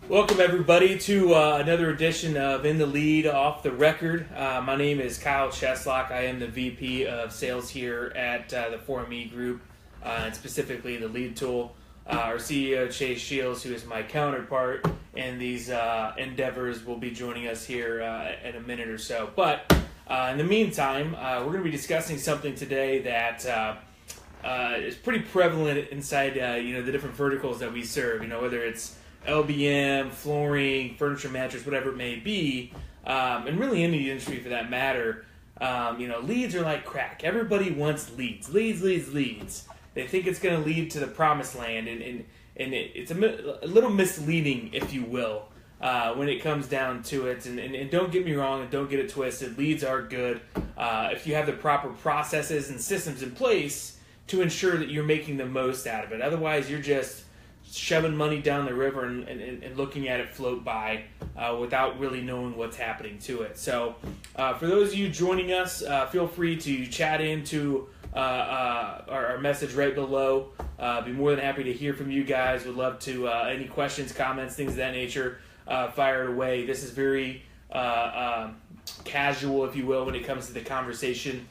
Welcome everybody to another edition of In the Lead Off the Record. My name is Kyle Cheslock. I am the VP of Sales here at the 4ME Group, and specifically the Lead Tool. Our CEO Chase Shields, who is my counterpart in these endeavors, will be joining us here in a minute or so. But in the meantime, we're going to be discussing something today that is pretty prevalent inside the different verticals that we serve. Whether it's LBM, flooring, furniture, mattress, whatever it may be, and really any industry for that matter. Leads are like crack. Everybody wants leads. Leads. They think it's going to lead to the promised land, and it's a little misleading, if you will, when it comes down to it. And don't get me wrong, and don't get it twisted. Leads are good if you have the proper processes and systems in place to ensure that you're making the most out of it. Otherwise, you're just shoving money down the river and looking at it float by without really knowing what's happening to it. So for those of you joining us, feel free to chat into our message right below. Be more than happy to hear from you guys. Would love to, any questions, comments, things of that nature, fire it away. This is very casual, if you will, when it comes to the conversation.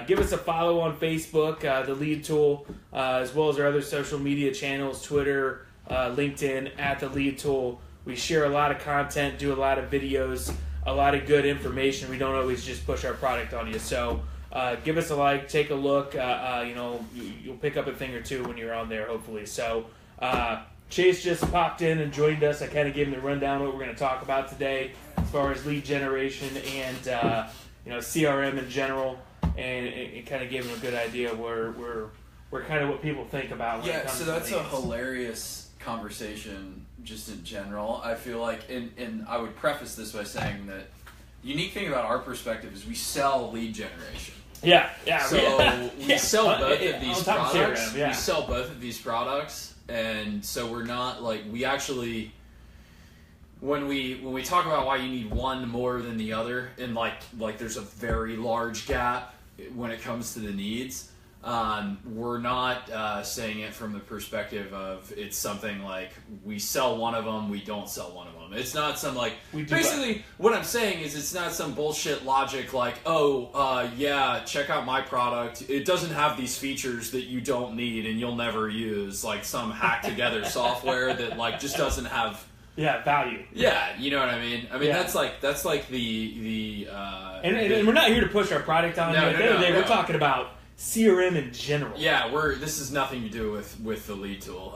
Give us a follow on Facebook, the Lead Tool, as well as our other social media channels, Twitter, LinkedIn, at the Lead Tool. We share a lot of content, do a lot of videos, a lot of good information. We don't always just push our product on you. So give us a like, take a look. You'll pick up a thing or two when you're on there, hopefully. So Chase just popped in and joined us. I kind of gave him the rundown of what we're going to talk about today as far as lead generation and CRM in general. And it kind of gave them a good idea where kind of what people think about when it comes to that's leads. a hilarious conversation just in general. I feel like, and I would preface this by saying that the unique thing about our perspective is we sell lead generation. Yeah. So we sell both of these products. CRM, yeah. We sell both of these products, and so we're not like we actually. When we talk about why you need one more than the other, and like there's a very large gap when it comes to the needs, we're not saying it from the perspective of it's something like we sell one of them, we don't sell one of them. It's not some like basically what I'm saying is it's not some bullshit logic like check out my product. It doesn't have these features that you don't need and you'll never use, like some hacked together software that like just doesn't have. Yeah, value. Yeah, you know what I mean. That's like the. And we're not here to push our product on you. At the end of the day, we're talking about CRM in general. Yeah, this is nothing to do with the Lead Tool.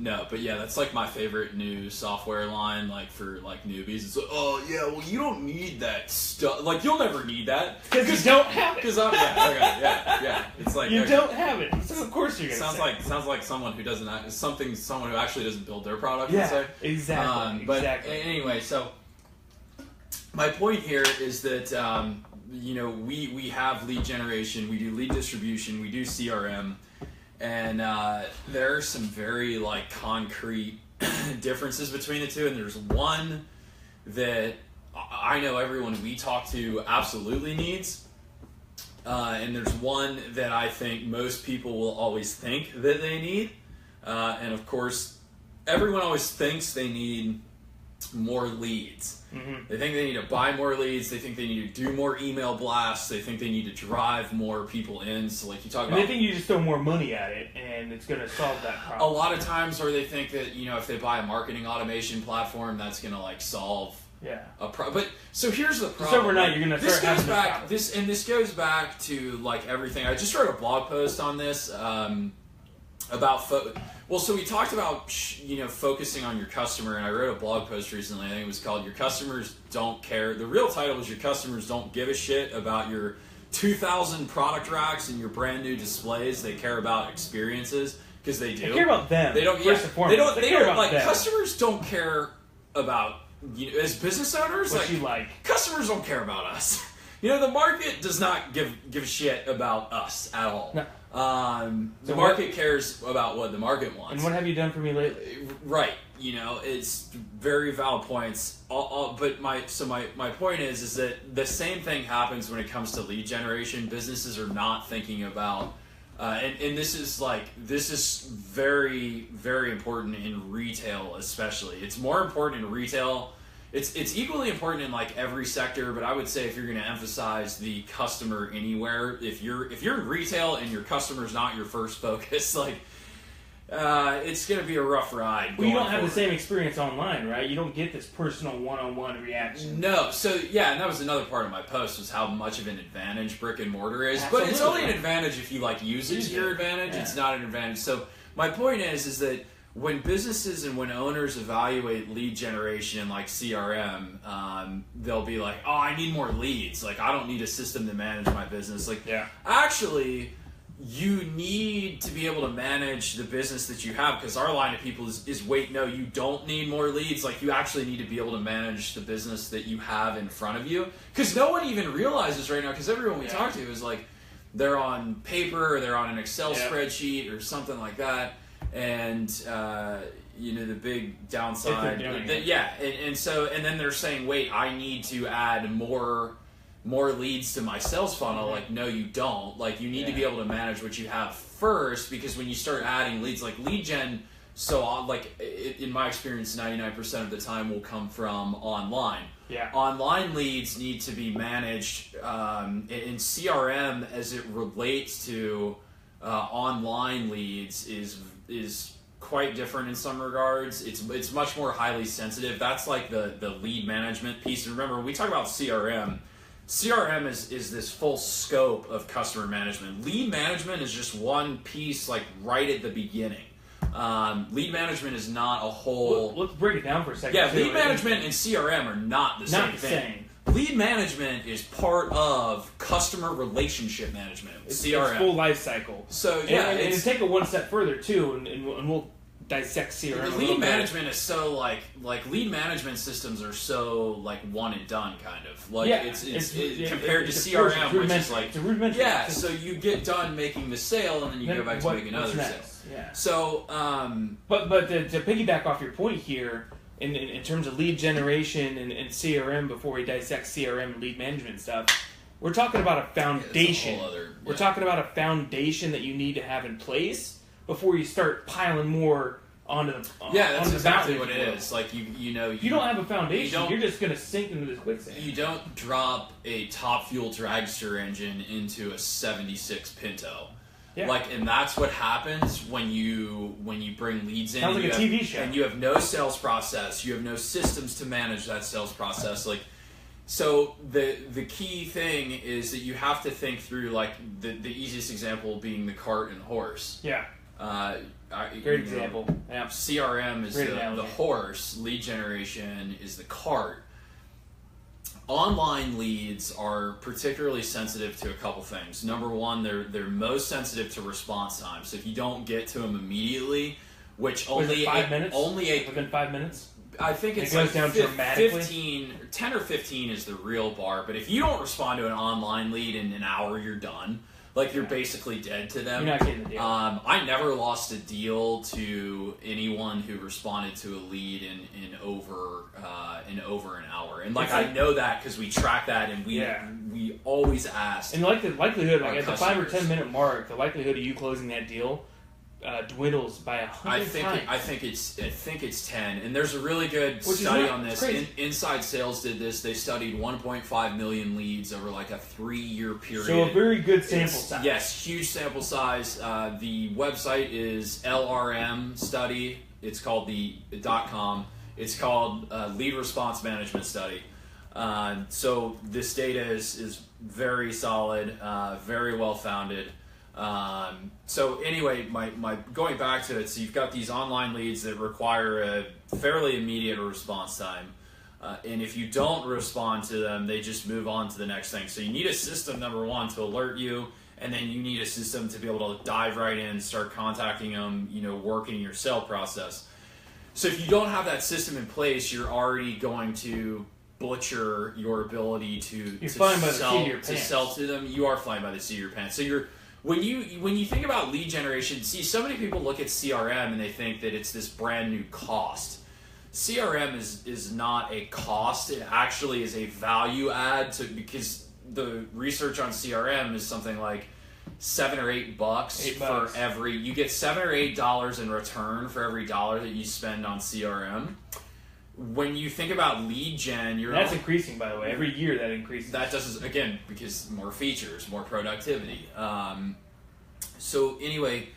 That's like my favorite new software line, like for like newbies. It's like, you don't need that stuff. Like you'll never need that because you don't have it. Because yeah. It's like you don't have it, so of course you're gonna. Sounds like someone who doesn't someone who actually doesn't build their product. Yeah, would say. exactly. But anyway, so my point here is that. We have lead generation, we do lead distribution, we do CRM, and there are some very like concrete differences between the two. And there's one that I know everyone we talk to absolutely needs, and there's one that I think most people will always think that they need. And of course, everyone always thinks they need more leads. Mm-hmm. They think they need to buy more leads. They think they need to do more email blasts. They think they need to drive more people in. So like you talk about, they think you just throw more money at it and it's going to solve that problem. A lot of times, or they think that if they buy a marketing automation platform, that's going to like solve a problem. But so here's the problem. Just overnight, you're going to start having this goes back to like everything. I just wrote a blog post on this about. So we talked about focusing on your customer, and I wrote a blog post recently. I think it was called "Your Customers Don't Care." The real title was "Your Customers Don't Give a Shit About Your 2,000 product racks and your brand new displays. They care about experiences because they do. They care about them. They don't. First and foremost. They don't like them. Customers don't care about as business owners. What you like. Customers don't care about us. The market does not give a shit about us at all. No. The market cares about what the market wants. And what have you done for me lately? Right. It's very valid points. But my point is that the same thing happens when it comes to lead generation. Businesses are not thinking about And this is very, very important in retail, especially. It's more important in retail. It's equally important in like every sector, but I would say if you're going to emphasize the customer anywhere, if you're in retail and your customer's not your first focus, like it's going to be a rough ride. Well, you don't have the same experience online, right? You don't get this personal one-on-one reaction. No. So yeah, and that was another part of my post, was how much of an advantage brick and mortar is. Absolutely. But it's only an advantage if you like use it to your advantage. Yeah. It's not an advantage. So my point is that when businesses and when owners evaluate lead generation in like CRM, they'll be like, "Oh, I need more leads. Like, I don't need a system to manage my business." Like, actually, you need to be able to manage the business that you have, because our line of people is wait, no, you don't need more leads. Like, you actually need to be able to manage the business that you have in front of you, because no one even realizes right now, because everyone we talk to is like, they're on paper or they're on an Excel spreadsheet or something like that. And the big downside, and then they're saying, wait, I need to add more leads to my sales funnel. Like, no, you don't. Like, you need to be able to manage what you have first, because when you start adding leads, like lead gen, in my experience, 99% of the time will come from online. Yeah. Online leads need to be managed in CRM as it relates to online leads is quite different in some regards. It's much more highly sensitive. That's like the lead management piece. And remember, when we talk about CRM is this full scope of customer management. Lead management is just one piece, like right at the beginning. Lead management is not a whole... Let's break it down for a second. Yeah, lead management and CRM are not the same thing. Lead management is part of customer relationship management. CRM. It's full life cycle. So and to take it one step further too, and we'll dissect CRM. The lead management is so like lead management systems are so like one and done kind of. Like it's compared to CRM, which is like so you get done making the sale and then you go back to making another sale. Yeah. So but to piggyback off your point here, in terms of lead generation and CRM, before we dissect CRM and lead management stuff, we're talking about a foundation. We're talking about a foundation that you need to have in place before you start piling more onto the that's exactly what it is. Like you don't have a foundation, you're just going to sink into this quicksand. You don't drop a top fuel dragster engine into a 76 Pinto. Yeah. And that's what happens when you bring leads in. Sounds like a TV show. And you have no sales process. You have no systems to manage that sales process. So the key thing is that you have to think through, like, the easiest example being the cart and horse. Yeah. Great example. Yeah. CRM is the horse. Lead generation is the cart. Online leads are particularly sensitive to a couple things. Number one, they're most sensitive to response time. So if you don't get to them immediately, which only 5 minutes? Only within 5 minutes? I think it goes down dramatically. 10 or 15 is the real bar. But if you don't respond to an online lead in an hour, you're done. Like, you're basically dead to them. You're not getting the deal. I never lost a deal to anyone who responded to a lead in over an hour. And I know that because we track that, and we always ask. And the likelihood, at the 5 or 10 minute mark, the likelihood of you closing that deal dwindles by 100 times. I think it's 10, and there's a really good study on this. Inside Sales did this. They studied 1.5 million leads over like a 3-year period. So a very good sample size. Yes, huge sample size. The website is LRM Study. It's called .com. It's called Lead Response Management Study. So this data is very solid, very well founded. So anyway, my going back to it, so you've got these online leads that require a fairly immediate response time. And if you don't respond to them, they just move on to the next thing. So you need a system, number one, to alert you, and then you need a system to be able to dive right in, start contacting them, working your sale process. So if you don't have that system in place, you're already going to butcher your ability to sell to them. You are flying by the seat of your pants. So when you think about lead generation, see, so many people look at CRM and they think that it's this brand new cost. CRM is not a cost. It actually is a value add because the research on CRM is something like $7 or $8 for every. You get $7 or $8 in return for every dollar that you spend on CRM. When you think about lead gen, that's increasing, by the way. Every year that increases. That does, again, because more features, more productivity. So anyway,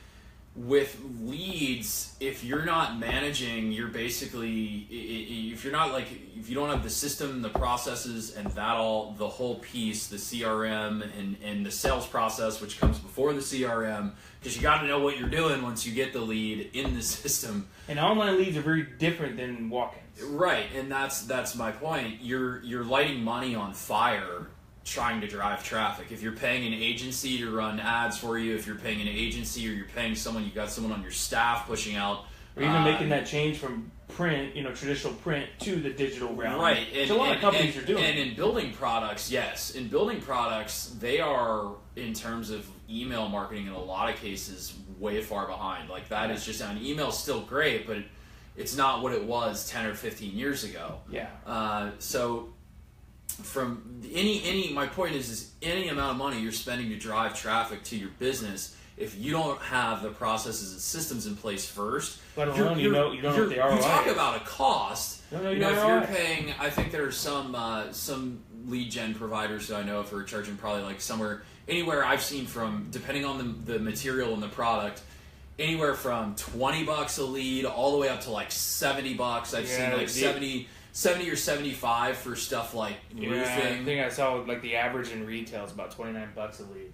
with leads, if you're not managing, you're basically, if you don't have the system, the processes, and the whole piece, the CRM and the sales process, which comes before the CRM, because you got to know what you're doing once you get the lead in the system. And online leads are very different than walk-ins. Right, and that's my point. You're lighting money on fire trying to drive traffic. If you're paying an agency to run ads for you, if you're paying an agency or you're paying someone, you've got someone on your staff pushing out, or even making that change from print, traditional print, to the digital realm. Right. Which a lot of companies are doing. And in building products, yes. In building products, they are, in terms of email marketing, in a lot of cases, way far behind. Like, that is just, an email's still great, but it's not what it was 10 or 15 years ago. Yeah. So from my point is any amount of money you're spending to drive traffic to your business, if you don't have the processes and systems in place first, let alone you don't know what the ROI is. You talk about a cost. If you're paying, I think there's some lead gen providers that I know of who are charging probably like anywhere I've seen from, depending on the material and the product, anywhere from $20 a lead all the way up to like $70. I've seen like 70 or 75 for stuff like roofing. I think I saw like the average in retail is about $29 a lead.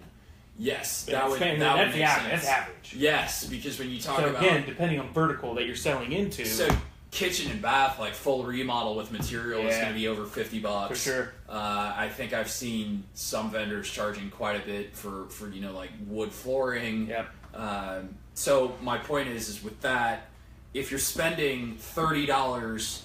Yes, that would make sense. That's average. Yes, because when you talk about, again, depending on vertical that you're selling into. So kitchen and bath, like full remodel with material, is going to be over $50 for sure. I think I've seen some vendors charging quite a bit for like wood flooring. Yep. So my point is with that, if you're spending $30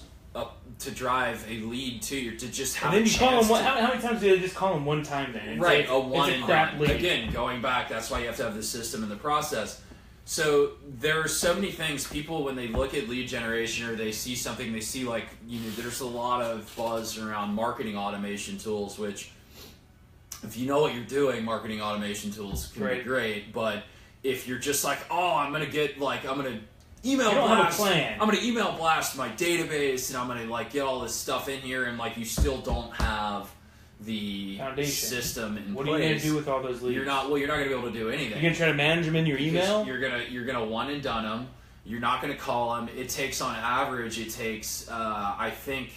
to drive a lead to you, to just have, and then you call them. How many times do they just call them one time? Then right, a one and done. Again, going back, that's why you have to have the system and the process. So there are so many things people, when they look at lead generation or they see something, they see like there's a lot of buzz around marketing automation tools, which if you know what you're doing, marketing automation tools can be great. But if you're just like, I'm gonna email blast. I'm going to email blast my database, and I'm going to get all this stuff in here, and you still don't have the foundation system in place. What are you going to do with all those leads? You're not going to be able to do anything. You're going to try to manage them in your email. You're going to one and done them. You're not going to call them. It takes, on average, I think.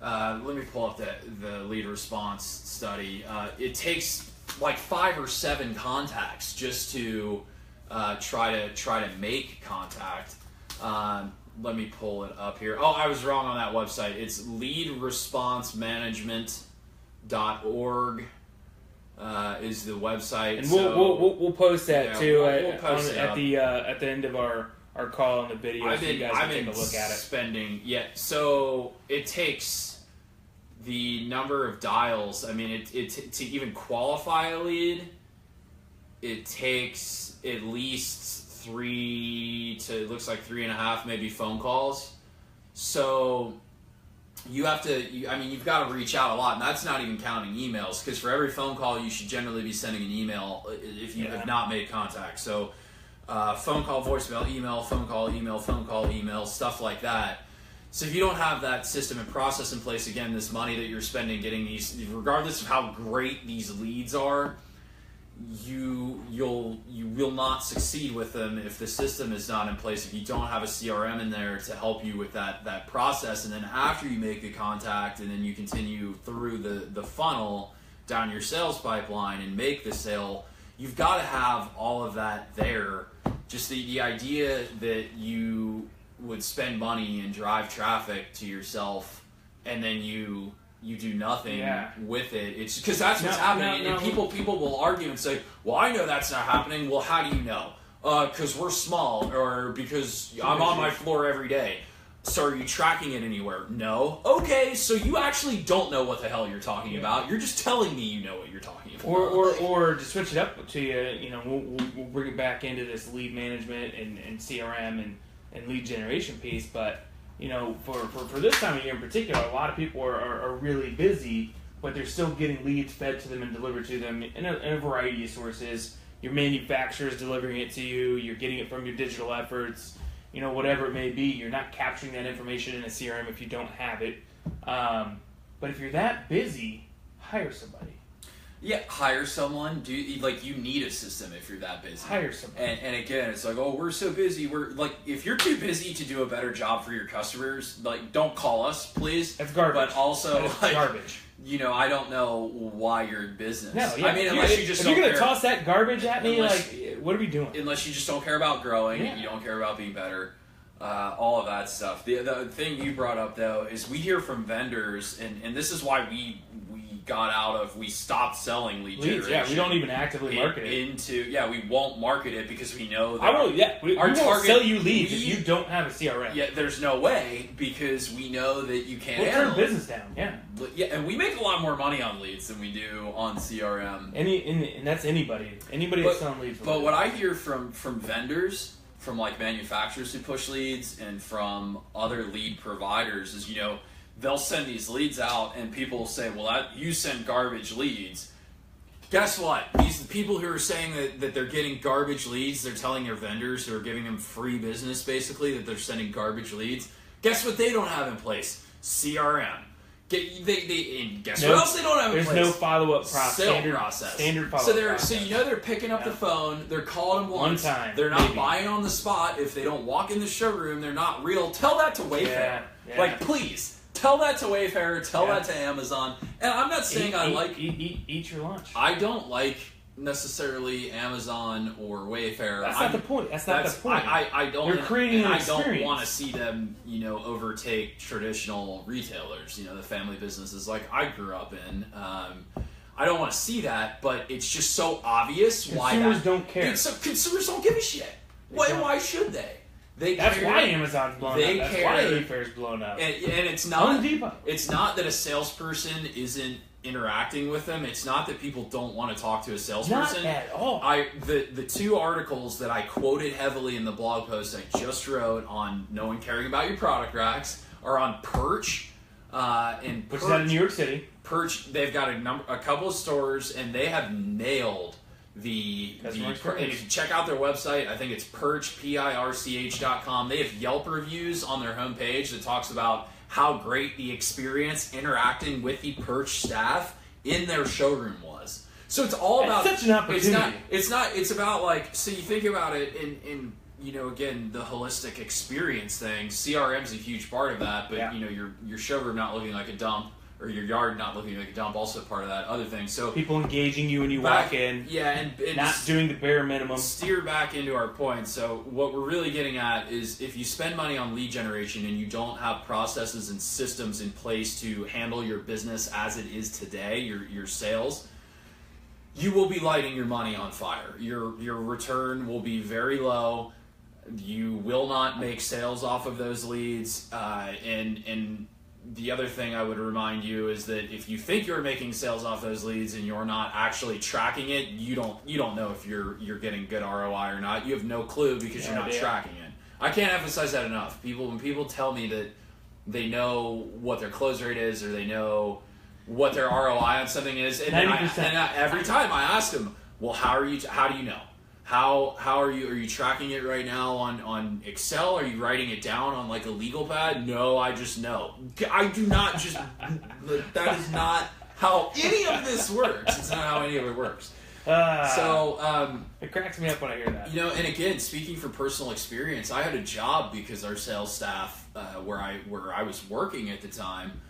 Let me pull up the lead response study. It takes 5 or 7 contacts just to try to make contact. Let me pull it up here. Oh, I was wrong on that website. It's leadresponsemanagement.org is the website. And we'll post that too at the end of our call on the video, so you guys can take a look at it. So it takes the number of dials. I mean, to even qualify a lead, it takes at least 3 to, it looks like 3.5 maybe phone calls. So you've got to reach out a lot, and that's not even counting emails, because for every phone call you should generally be sending an email if you have not made contact. So phone call, voicemail, email, phone call, email, stuff like that. So if you don't have that system and process in place, again, this money that you're spending getting these, regardless of how great these leads are, you will not succeed with them if the system is not in place, if you don't have a CRM in there to help you with that process. And then after you make the contact and then you continue through the funnel down your sales pipeline and make the sale, you've got to have all of that there. Just the idea that you would spend money and drive traffic to yourself and then you do nothing with it. It's because that's what's happening. And people will argue and say, well, I know that's not happening. Well, how do you know? Because we're small, or because I'm on my floor every day. So are you tracking it anywhere? No. Okay, so you actually don't know what the hell you're talking about. You're just telling me you know what you're talking about. Or to switch it up to you, we'll bring it back into this lead management and CRM and lead generation piece, but for this time of year in particular, a lot of people are really busy, but they're still getting leads fed to them and delivered to them in a variety of sources. Your manufacturer is delivering it to you. You're getting it from your digital efforts. Whatever it may be. You're not capturing that information in a CRM if you don't have it. But if you're that busy, hire somebody. Yeah, hire someone. You need a system if you're that busy. Hire somebody. And again, it's like, oh, we're so busy. We're like, if you're too busy to do a better job for your customers, like, don't call us, please. That's garbage. But also, garbage. I don't know why you're in business. No, yeah. I mean, unless you just if don't you're gonna care. toss that garbage at me, what are we doing? Unless you just don't care about growing, Yeah. you don't care about being better, all of that stuff. The thing you brought up though is we hear from vendors, and this is why we stopped selling lead generation. Yeah, we don't even actively market it. We won't market it because we know that we won't sell you leads if you don't have a CRM. Yeah, there's no way because we know that you can't We'll handle turn business down, yeah. Yeah, and we make a lot more money on leads than we do on CRM. And that's anybody that's selling leads. But what I hear from vendors, from like manufacturers who push leads, and from other lead providers is, they'll send these leads out and people will say, well, you send garbage leads. Guess what? These people who are saying that they're getting garbage leads, they're telling their vendors who are giving them free business basically that they're sending garbage leads. Guess what they don't have in place? CRM. Guess what else they don't have in place? There's no follow-up process. Standard follow-up process. So they're picking up the phone, they're calling them once. One time. They're not buying on the spot. If they don't walk in the showroom, they're not real. Tell that to Wayfair. Yeah. Like, please. Tell that to Wayfair, tell that to Amazon. And I'm not saying eat your lunch. I don't like necessarily Amazon or Wayfair. That's not the point. I don't. They're creating an experience. I don't want to see them, overtake traditional retailers. The family businesses like I grew up in. I don't want to see that, but it's just so obvious why consumers don't care. Consumers don't give a shit. Why should they? That's why Amazon's blown up. That's why Wayfair's blown up. And it's not Home Depot. It's not that a salesperson isn't interacting with them. It's not that people don't want to talk to a salesperson. Not at all. The two articles that I quoted heavily in the blog post I just wrote on no one caring about your product racks are on Perch. Which is out of New York City. Perch, they've got a couple of stores, and they have nailed and if you check out their website, I think it's pirch.com. They have Yelp reviews on their homepage that talks about how great the experience interacting with the Perch staff in their showroom was. So it's all about such an opportunity. It's about so you think about it in again, the holistic experience thing. CRM's a huge part of that, but your showroom not looking like a dump, or your yard not looking like a dump, also part of that other thing. So people engaging you when you walk in, and not doing the bare minimum. Steer back into our point. So what we're really getting at is if you spend money on lead generation and you don't have processes and systems in place to handle your business as it is today, your sales, you will be lighting your money on fire. Your return will be very low. You will not make sales off of those leads, and the other thing I would remind you is that if you think you're making sales off those leads and you're not actually tracking it, you don't know if you're getting good ROI or not. You have no clue because you're not tracking it. I can't emphasize that enough. When people tell me that they know what their close rate is or they know what their ROI on something is, and every time I ask them, well, how do you know? How are you tracking it right now on Excel? Are you writing it down on like a legal pad? No, I just know. I do not just, that is not how any of this works. It's not how any of it works. It cracks me up when I hear that. And again, speaking from personal experience, I had a job because our sales staff, where I was working at the time,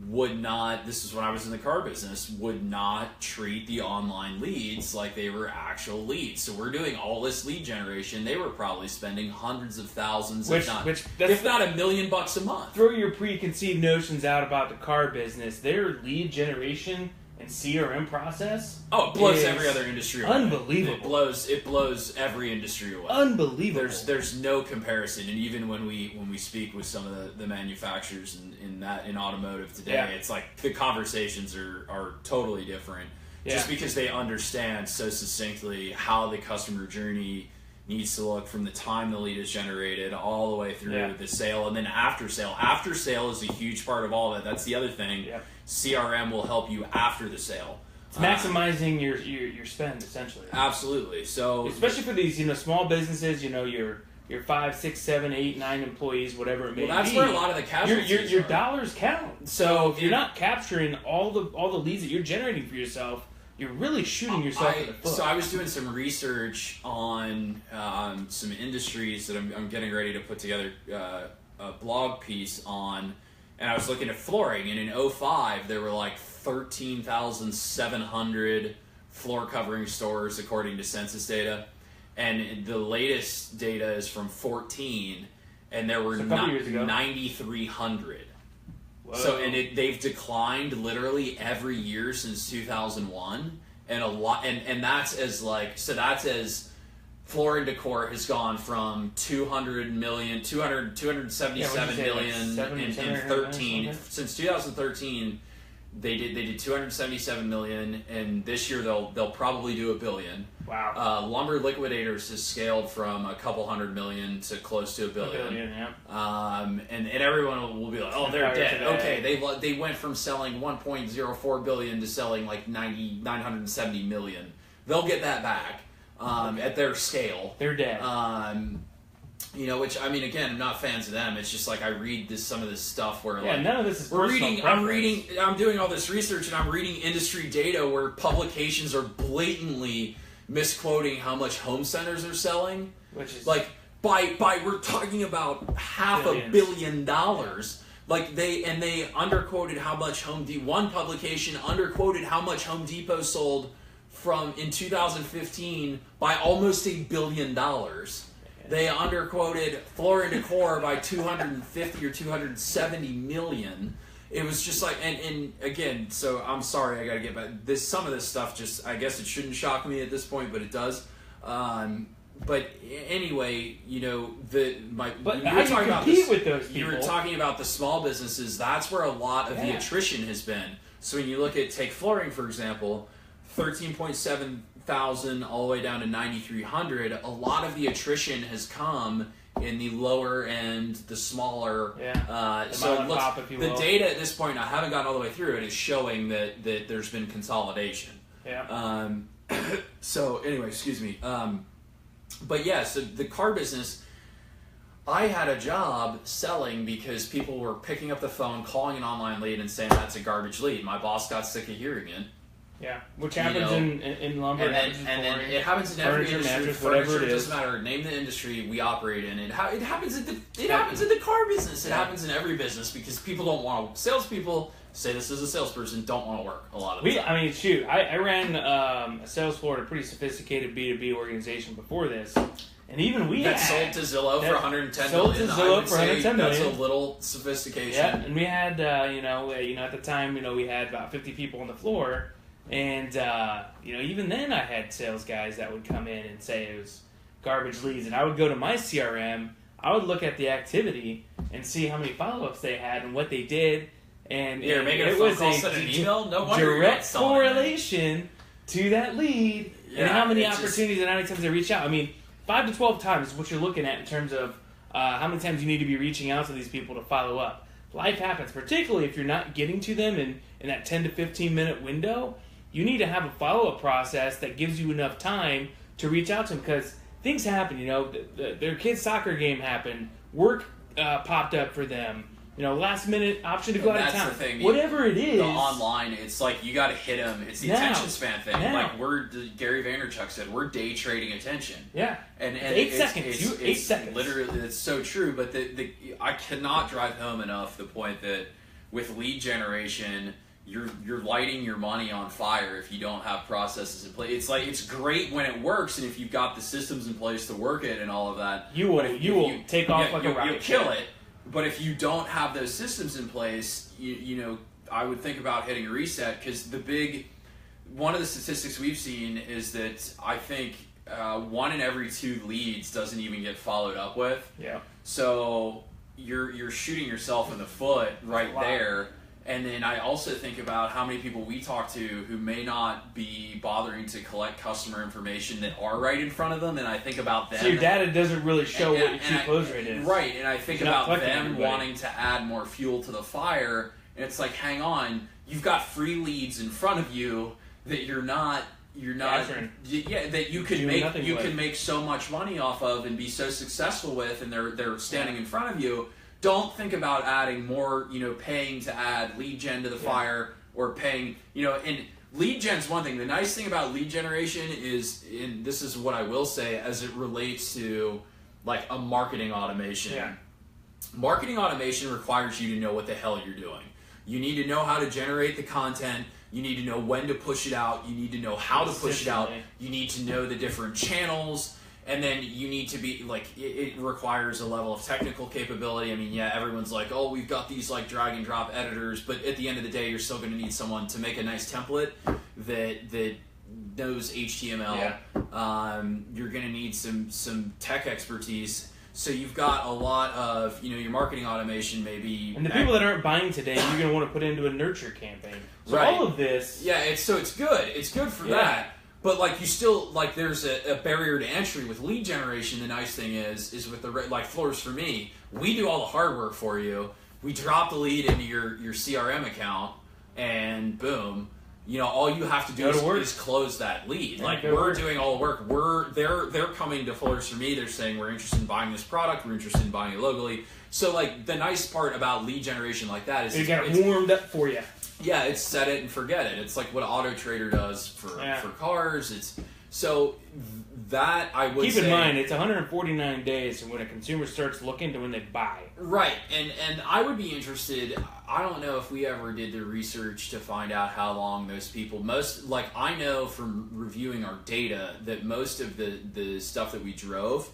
would not, this is when I was in the car business, would not treat the online leads like they were actual leads. So we're doing all this lead generation. They were probably spending hundreds of thousands, if not $1 million a month. Throw your preconceived notions out about the car business. Their lead generation and CRM process. Oh, it blows every other industry away. Unbelievable. It blows every industry away. Unbelievable. There's no comparison, and even when we speak with some of the manufacturers in automotive today, it's like the conversations are totally different. Just because they understand so succinctly how the customer journey needs to look from the time the lead is generated all the way through the sale, and then after sale. After sale is a huge part of all of it. That's the other thing. Yep. CRM will help you after the sale. It's maximizing your spend, essentially. Absolutely. So especially for these small businesses, your 5, 6, 7, 8, 9 employees, whatever it may be. Well, that's where a lot of the casualties your dollars count. So if you're not capturing all the leads that you're generating for yourself, you're really shooting yourself in the foot. So I was doing some research on some industries that I'm getting ready to put together a blog piece on, and I was looking at flooring, and in 2005 there were like 13,700 floor covering stores according to census data, and the latest data is from 2014, and there were 9,300. So they've declined literally every year since 2001, and that's as floor and decor has gone from 277 million in 13 since 2013. They did 277 million, and this year they'll probably do $1 billion. Wow. Lumber Liquidators has scaled from a couple $100 million to close to $1 billion. And everyone will be like, oh, they're dead. Okay, they went from selling 1.04 billion to selling like 970 million. They'll get that back at their scale. They're dead. Which, I mean, again, I'm not fans of them. It's just like I read some of this stuff where none of this is I'm doing all this research and I'm reading industry data where publications are blatantly misquoting how much home centers are selling. Which is like we're talking about $500 million. Like they underquoted how much one publication underquoted how much Home Depot sold in 2015 by almost $1 billion. They underquoted Floor and Decor by 250 or 270 million. It was just like, and again, so I'm sorry, I gotta get back. Some of this stuff just, I guess it shouldn't shock me at this point, but it does. But anyway, But how do you compete with those people? You were talking about the small businesses. That's where a lot of the attrition has been. So when you take flooring, for example, 13.7 thousand all the way down to 9,300. A lot of the attrition has come in the lower end, the smaller. So the data at this point, I haven't gotten all the way through it, is showing that there's been consolidation. So anyway, excuse me. But yeah, so the car business, I had a job selling because people were picking up the phone, calling an online lead, and saying that's a garbage lead. My boss got sick of hearing it. Yeah, which happens in lumber, and then it happens in every industry. Furniture, it doesn't matter. Name the industry we operate in. It happens in the car business. It happens in every business because people don't want to. Salespeople, say this as a salesperson, don't want to work a lot of the time. I mean, shoot, I ran a sales floor at a pretty sophisticated B2B organization before this. And even we sold to Zillow for $110 million. Sold to Zillow for $110 million. That's a little sophistication. Yeah, and we had, at the time, we had about 50 people on the floor. And, even then I had sales guys that would come in and say it was garbage leads. And I would go to my CRM, I would look at the activity and see how many follow-ups they had and what they did. And you're making a phone call, send an email? No wonder direct correlation to that lead and how many opportunities and how many times they reach out. I mean, 5 to 12 times is what you're looking at in terms of how many times you need to be reaching out to these people to follow up. Life happens, particularly if you're not getting to them in that 10 to 15 minute window. You need to have a follow-up process that gives you enough time to reach out to them because things happen. Their kid's soccer game happened. Work popped up for them. Last-minute option to go out of town. That's the thing. Whatever it is. The online, it's like you got to hit them. It's the attention span thing. Like Gary Vaynerchuk said, we're day trading attention. Yeah. And 8 seconds. 8 seconds. Literally, it's so true. But I cannot drive home enough the point that with lead generation, you're lighting your money on fire if you don't have processes in place. It's like it's great when it works, and if you've got the systems in place to work it and all of that, you will take off like a rocket. You'll kill it. But if you don't have those systems in place, I would think about hitting a reset because one of the statistics we've seen is that I think 1 in every 2 leads doesn't even get followed up with. Yeah. So you're shooting yourself in the foot right there. And then I also think about how many people we talk to who may not be bothering to collect customer information that are right in front of them, and I think about them. So your data doesn't really show what your true close rate is. Right, and I think about them wanting to add more fuel to the fire, and it's like, hang on, you've got free leads in front of you that you're not that you can make so much money off of and be so successful with, and they're standing in front of you. Don't think about adding more, paying to add lead gen to the fire, or paying, and lead gen's one thing. The nice thing about lead generation is, and this is what I will say as it relates to like a marketing automation. Yeah. Marketing automation requires you to know what the hell you're doing. You need to know how to generate the content. You need to know when to push it out. You need to know how to push it out. You need to know the different channels. And then you need to be, like, it requires a level of technical capability. I mean, yeah, everyone's like, oh, we've got these, like, drag and drop editors. But at the end of the day, you're still going to need someone to make a nice template that knows HTML. Yeah. You're going to need some tech expertise. So you've got a lot of, your marketing automation maybe. And the people that aren't buying today, you're going to want to put into a nurture campaign. So right. all of this. Yeah, it's good. It's good for that. But like, you still, like, there's a barrier to entry with lead generation. The nice thing is with the, like, Floors for Me, we do all the hard work for you. We drop the lead into your CRM account, and boom, all you have to do is close that lead. Like, we're doing all the work. They're coming to Floors for Me. They're saying, we're interested in buying this product. We're interested in buying it locally. So, like, the nice part about lead generation like that is it's got it warmed up for you. Yeah, it's set it and forget it. It's like what Auto Trader does for cars. It's so that I would keep in mind it's 149 days from when a consumer starts looking to when they buy. Right, and I would be interested. I don't know if we ever did the research to find out how long those people I know from reviewing our data that most of the stuff that we drove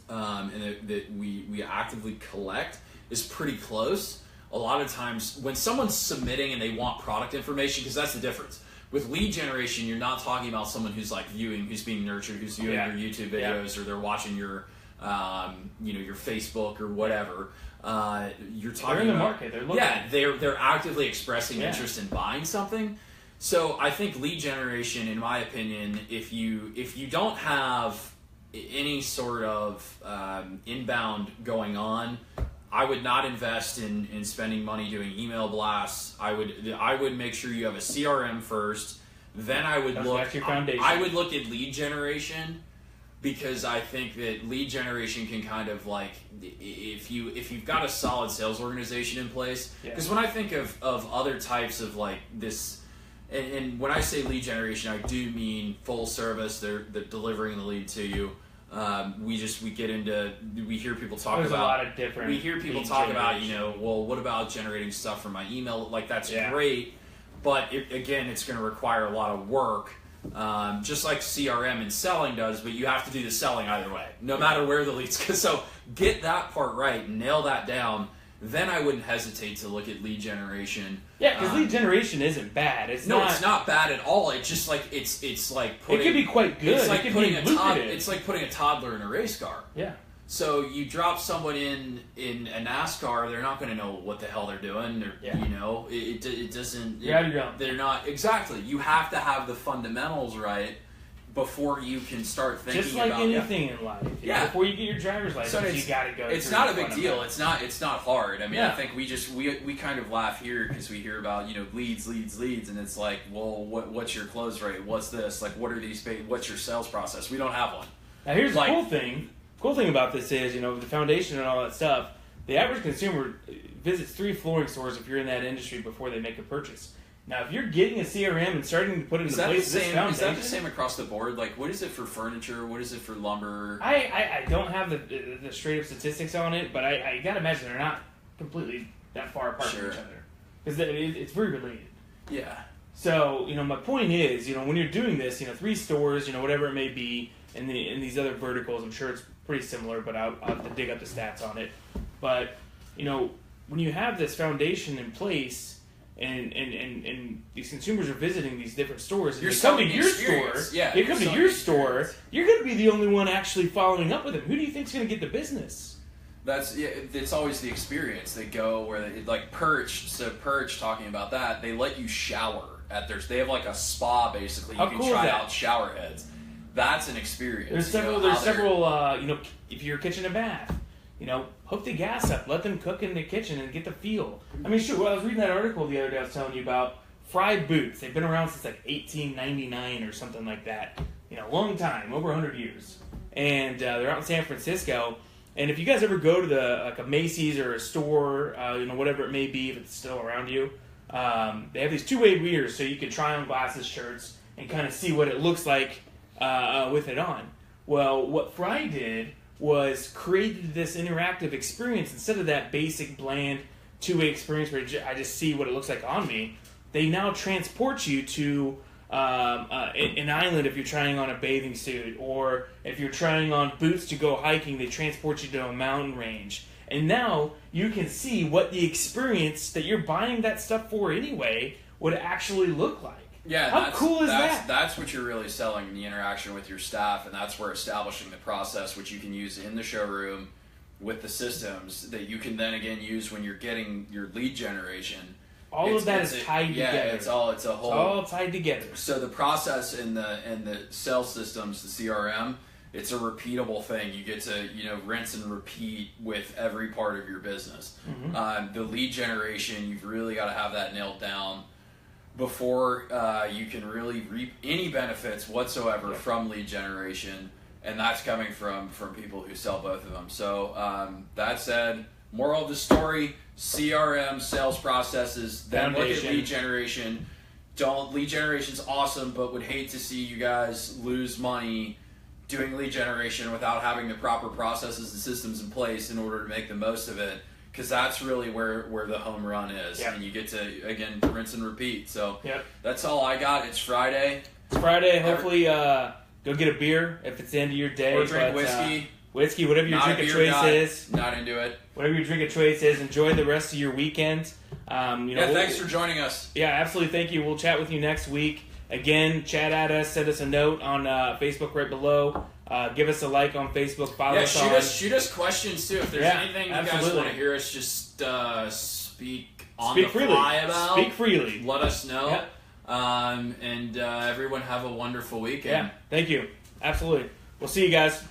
and that we actively collect is pretty close. A lot of times when someone's submitting and they want product information, because that's the difference. With lead generation, you're not talking about someone who's like who's being nurtured, who's viewing your YouTube videos, or they're watching your, your Facebook or whatever. You're talking they're in the about, market. They're looking. Yeah, they're actively expressing interest in buying something. So I think lead generation, in my opinion, if you don't have any sort of inbound going on, I would not invest in spending money doing email blasts. I would make sure you have a CRM first. Then I would That's your foundation. I would look at lead generation, because I think that lead generation can kind of like, if you've got a solid sales organization in place. Because when I think of other types of like this, and when I say lead generation, I do mean full service. They're delivering the lead to you. We hear people talk There's about. a lot of different. We hear people talk about, well, what about generating stuff from my email? Like, that's great, but again, it's going to require a lot of work, just like CRM and selling does. But you have to do the selling either way, no matter where the leads go. So get that part right, nail that down. Then I wouldn't hesitate to look at lead generation. Yeah, because lead generation isn't bad. It's not bad at all. It's just like it's like putting. It could be quite good. It's like putting it's like putting a toddler in a race car. Yeah. So you drop someone in a NASCAR, they're not going to know what the hell they're doing. It doesn't. They're not exactly. You have to have the fundamentals right before you can start thinking just like about anything in life. Before you get your driver's license, you got to go. It's not a big deal. It's not hard. I mean, I think we kind of laugh here because we hear about leads, and it's like, well, what's your close rate? What's this? Like, what are these? What's your sales process? We don't have one. Now here's the cool thing. Cool thing about this is the foundation and all that stuff. The average consumer visits 3 flooring stores if you're in that industry before they make a purchase. Now, if you're getting a CRM and starting to put it into place, this foundation... Is that the same across the board? Like, what is it for furniture? What is it for lumber? I don't have the straight-up statistics on it, but I got to imagine they're not completely that far apart from each other. Because it's very related. Yeah. So, my point is, when you're doing this, 3 stores, whatever it may be, in these other verticals, I'm sure it's pretty similar, but I'll have to dig up the stats on it. But, when you have this foundation in place... And these consumers are visiting these different stores. And You're they come to selling your experience. store. Yeah, they come to your store. You're going to be the only one actually following up with them. Who do you think's going to get the business? It's always the experience. They go where they like Perch. So Perch, talking about that, they let you shower at theirs. They have like a spa basically. You How can cool try is that? out shower heads. That's an experience. There's several. If you're kitchen and bath, hook the gas up, let them cook in the kitchen and get the feel. I mean, sure. Well, I was reading that article the other day. I was telling you about fried boots. They've been around since like 1899 or something like that. Long time, over 100 years, and they're out in San Francisco. And if you guys ever go to a Macy's or a store, whatever it may be, if it's still around you, they have these two-way readers so you can try on glasses, shirts, and kind of see what it looks like with it on. Well, what Fry did was created this interactive experience instead of that basic, bland, two-way experience where I just see what it looks like on me. They now transport you to an island if you're trying on a bathing suit, or if you're trying on boots to go hiking, they transport you to a mountain range. And now you can see what the experience that you're buying that stuff for anyway would actually look like. Yeah, how cool is that? That's what you're really selling in the interaction with your staff, and that's where establishing the process, which you can use in the showroom with the systems that you can then again use when you're getting your lead generation. All of that is tied together. Yeah, it's all tied together. So the process in the sales systems, the CRM, it's a repeatable thing. You get to rinse and repeat with every part of your business. Mm-hmm. The lead generation, you've really got to have that nailed down before you can really reap any benefits whatsoever from lead generation, and that's coming from people who sell both of them. So that said, moral of the story: CRM, sales processes, then look at lead generation. Lead generation's awesome, but would hate to see you guys lose money doing lead generation without having the proper processes and systems in place in order to make the most of it, because that's really where the home run is. Yep. And you get to, again, rinse and repeat. So that's all I got. It's Friday. Hopefully go get a beer if it's the end of your day. Or drink whiskey. Whatever your drink of choice is. Not into it. Whatever your drink of choice is, enjoy the rest of your weekend. Thanks for joining us. Yeah, absolutely. Thank you. We'll chat with you next week. Again, chat at us. Send us a note on Facebook right below. Give us a like on Facebook. Follow us on. Shoot us questions too. If there's anything you guys want to hear us just speak fly about. Speak freely. Let us know. Yep. And everyone have a wonderful weekend. Yeah. Thank you. Absolutely. We'll see you guys.